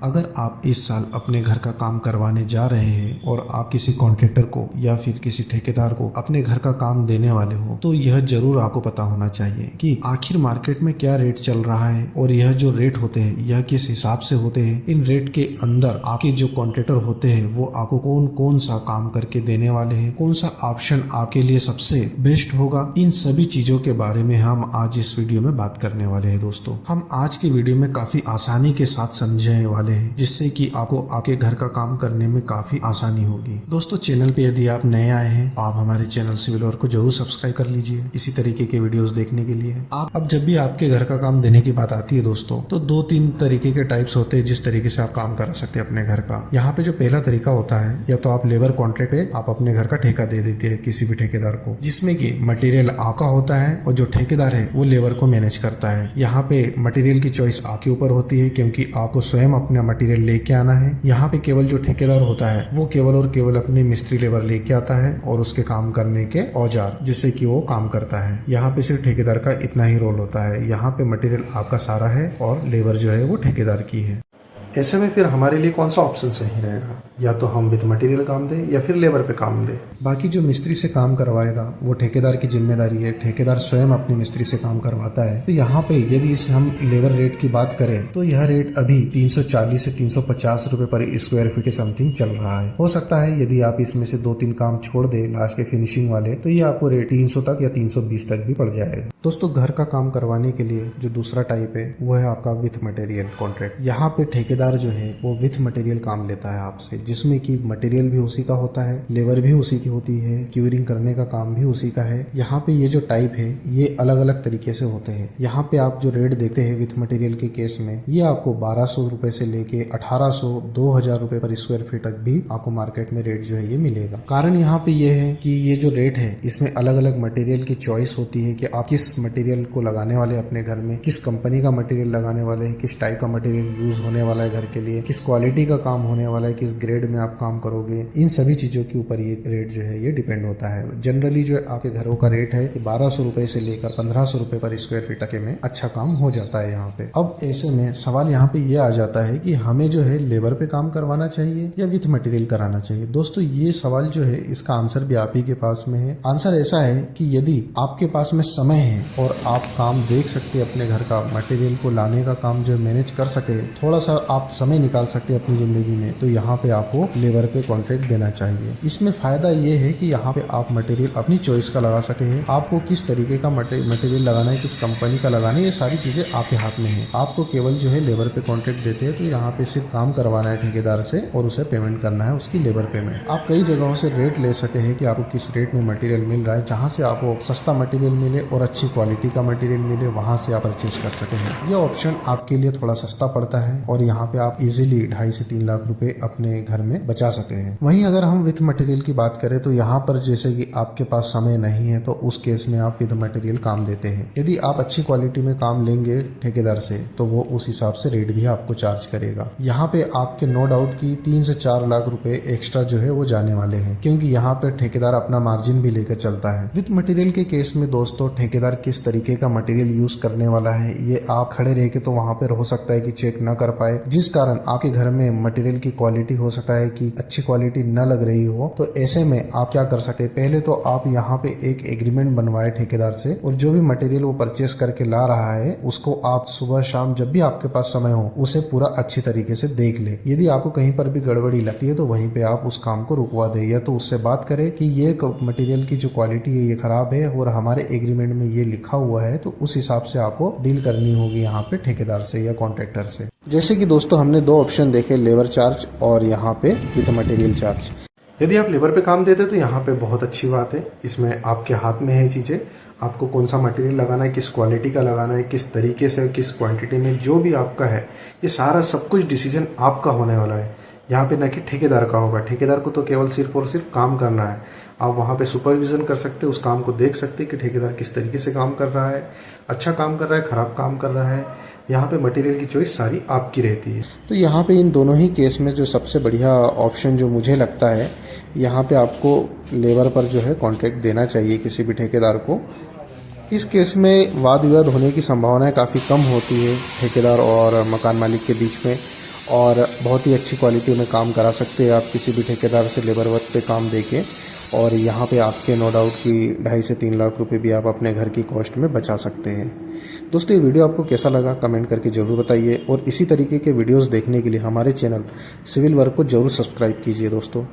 अगर आप इस साल अपने घर का काम करवाने जा रहे हैं और आप किसी कॉन्ट्रैक्टर को या फिर किसी ठेकेदार को अपने घर का काम देने वाले हो तो यह जरूर आपको पता होना चाहिए कि आखिर मार्केट में क्या रेट चल रहा है और यह जो रेट होते हैं यह किस हिसाब से होते हैं। इन रेट के अंदर आपके जो कॉन्ट्रैक्टर होते हैं वो आपको कौन कौन सा काम करके देने वाले हैं, कौन सा ऑप्शन आपके लिए सबसे बेस्ट होगा, इन सभी चीजों के बारे में हम आज इस वीडियो में बात करने वाले हैं। दोस्तों हम आज की वीडियो में काफी आसानी के साथ समझने वाले हैं जिससे कि आपको आपके घर का काम करने में काफी आसानी होगी। दोस्तों चैनल पे यदि आप नए आए हैं आप हमारे चैनल सिविल वर्क को जरूर सब्सक्राइब कर लीजिए इसी तरीके के वीडियोस देखने के लिए। आप अब जब भी आपके घर का काम देने की बात आती है दोस्तों तो 2-3 तरीके के टाइप्स होते हैं जिस तरीके से आप काम करा सकते हैं अपने घर का। यहाँ पे जो पहला तरीका होता है या तो आप लेबर कॉन्ट्रैक्ट पे आप अपने घर का ठेका दे देते हैं किसी भी ठेकेदार को, जिसमें कि मटेरियल आपका होता है और जो ठेकेदार है वो लेबर को मैनेज करता है। यहाँ पे मटेरियल की चॉइस आपके ऊपर होती है क्योंकि आपको स्वयं अपना मटेरियल लेके आना है। यहाँ पे केवल जो ठेकेदार होता है वो केवल और केवल अपने मिस्त्री लेबर लेके आता है और उसके काम करने के औजार जिससे कि वो काम करता है। यहाँ पे सिर्फ ठेकेदार का इतना ही रोल होता है। यहाँ पे मटेरियल आपका सारा है और लेबर जो है वो ठेकेदार की है। ऐसे में फिर हमारे लिए कौन सा ऑप्शन सही रहेगा, या तो हम विद मटेरियल काम दें या फिर लेबर पे काम दें। बाकी जो मिस्त्री से काम करवाएगा वो ठेकेदार की जिम्मेदारी है, ठेकेदार स्वयं अपने मिस्त्री से काम करवाता है। तो यहाँ पे यदि हम लेबर रेट की बात करें तो यह रेट अभी 340 से 350 रुपए पर स्क्वायर फीट के समथिंग चल रहा है। हो सकता है यदि आप इसमें से 2-3 काम छोड़ दे लास्ट के फिनिशिंग वाले तो ये आपको रेट 300 तक या 320 तक भी पड़ जाएगा। दोस्तों घर का काम करवाने के लिए जो दूसरा टाइप है वो है आपका विथ मटेरियल कॉन्ट्रैक्ट। यहाँ पे ठेकेदार जो है वो विथ मटेरियल काम लेता है आपसे, जिसमें कि मटेरियल भी उसी का होता है, लेबर भी उसी की होती है, क्यूरिंग करने का काम भी उसी का है। यहाँ पे ये जो टाइप है ये अलग अलग तरीके से होते हैं। यहाँ पे आप जो रेट देखते हैं विथ मटेरियल के केस में ये आपको 1200 रुपए से लेके 1800 2000 रुपए पर स्क्वायर फीट तक भी आपको मार्केट में रेट जो है ये मिलेगा। कारण यहाँ पे ये है कि ये जो रेट है इसमें अलग अलग मटेरियल की चॉइस होती है कि आप किस मटेरियल को लगाने वाले अपने घर में, किस कंपनी का मटेरियल लगाने वाले हैं, किस टाइप का मटेरियल यूज होने वाला है घर के लिए, किस क्वालिटी का काम होने वाला है, किस ग्रेड में आप काम करोगे। इन सभी चीजों के ऊपर ये रेट जो है ये डिपेंड होता है। जनरली जो आपके घरों का रेट है 1200 रुपए से लेकर 1500 रुपए पर स्क्वायर फीट तक में अच्छा काम हो जाता है यहाँ पे। अब ऐसे में सवाल यहाँ पे ये आ जाता है कि हमें जो है लेबर पे काम करवाना चाहिए या विथ मटेरियल कराना चाहिए। दोस्तों ये सवाल जो है इसका आंसर भी आप ही के पास में है। आंसर ऐसा है कि यदि आपके पास में समय है और आप काम देख सकते हैं अपने घर का मटेरियल को लाने का काम जो मैनेज कर सके, थोड़ा सा आप समय निकाल सकते हैं अपनी जिंदगी में, तो यहाँ पे आपको लेबर पे कॉन्ट्रैक्ट देना चाहिए। इसमें फायदा ये है कि यहाँ पे आप मटेरियल अपनी चॉइस का लगा सके हैं। आपको किस तरीके का मटेरियल लगाना है, किस कंपनी का लगाना है, ये सारी चीजें आपके हाथ में है। आपको केवल जो है लेबर पे कॉन्ट्रैक्ट देते हैं तो यहाँ पे सिर्फ काम करवाना है ठेकेदार से और उसे पेमेंट करना है उसकी लेबर पेमेंट। आप कई जगहों से रेट ले सकते हैं कि आपको किस रेट में मटेरियल मिल रहा है, जहाँ से आपको सस्ता मटेरियल मिले और अच्छी क्वालिटी का मटेरियल मिले वहाँ से आप परचेज कर सके हैं। यह ऑप्शन आपके लिए थोड़ा सस्ता पड़ता है और यहाँ पे आप इजीली 2.5 से 3 लाख रुपए अपने घर में बचा सकते हैं। वहीं अगर हम विथ मटेरियल की बात करें तो यहाँ पर जैसे कि आपके पास समय नहीं है तो उस केस में आप विथ मटेरियल काम देते हैं। यदि आप अच्छी क्वालिटी में काम लेंगे ठेकेदार से तो वो उस हिसाब से रेट भी आपको चार्ज करेगा। यहाँ पे आपके नो डाउट की 3 से 4 लाख रुपए एक्स्ट्रा जो है वो जाने वाले हैं क्योंकि यहाँ पे ठेकेदार अपना मार्जिन भी लेकर चलता है। विथ मटेरियल के केस में दोस्तों ठेकेदार किस तरीके का मटेरियल यूज करने वाला है ये आप खड़े रह के तो वहाँ पे हो सकता है कि चेक न कर पाए, जिस कारण आपके घर में मटेरियल की क्वालिटी हो सकता है कि अच्छी क्वालिटी न लग रही हो। तो ऐसे में आप क्या कर सकते हैं, पहले तो आप यहाँ पे एक एग्रीमेंट बनवाए ठेकेदार से और जो भी मटेरियल वो परचेस करके ला रहा है उसको आप सुबह शाम जब भी आपके पास समय हो उसे पूरा अच्छी तरीके से देख ले। यदि आपको कहीं पर भी गड़बड़ी लगती है तो वहीं पे आप उस काम को रुकवा दे या तो उससे बात करें कि ये मटेरियल की जो क्वालिटी है ये खराब है और हमारे एग्रीमेंट में ये लिखा हुआ है, तो उस हिसाब से आपको डील करनी होगी यहाँ पे ठेकेदार से या कॉन्ट्रैक्टर से। जैसे कि दोस्तों हमने 2 ऑप्शन देखे, लेबर चार्ज और यहाँ पे विथ मटेरियल चार्ज। यदि आप लेबर पे काम देते तो यहाँ पे बहुत अच्छी बात है, इसमें आपके हाथ में है चीजें। आपको कौन सा मटेरियल लगाना है, किस क्वालिटी का लगाना है, किस तरीके से, किस क्वांटिटी में, जो भी आपका है ये सारा सब कुछ डिसीजन आपका होने वाला है। यहाँ पे न कि ठेकेदार का होगा। ठेकेदार को तो केवल सिर्फ और सिर्फ काम करना है। आप वहाँ पे सुपरविजन कर सकते हैं, उस काम को देख सकते हैं कि ठेकेदार किस तरीके से काम कर रहा है, अच्छा काम कर रहा है, खराब काम कर रहा है। यहाँ पे मटेरियल की चॉइस सारी आपकी रहती है। तो यहाँ पे इन दोनों ही केस में जो सबसे बढ़िया ऑप्शन जो मुझे लगता है, यहाँ पे आपको लेबर पर जो है कॉन्ट्रैक्ट देना चाहिए किसी भी ठेकेदार को। इस केस में वाद विवाद होने की संभावनाएं काफ़ी कम होती है ठेकेदार और मकान मालिक के बीच में, और बहुत ही अच्छी क्वालिटी में काम करा सकते हैं आप किसी भी ठेकेदार से लेबर वर्क पे काम देके। और यहाँ पे आपके नो डाउट कि 2.5 से 3 लाख रुपए भी आप अपने घर की कॉस्ट में बचा सकते हैं। दोस्तों, ये वीडियो आपको कैसा लगा कमेंट करके ज़रूर बताइए और इसी तरीके के वीडियोस देखने के लिए हमारे चैनल सिविल वर्क को ज़रूर सब्सक्राइब कीजिए दोस्तों।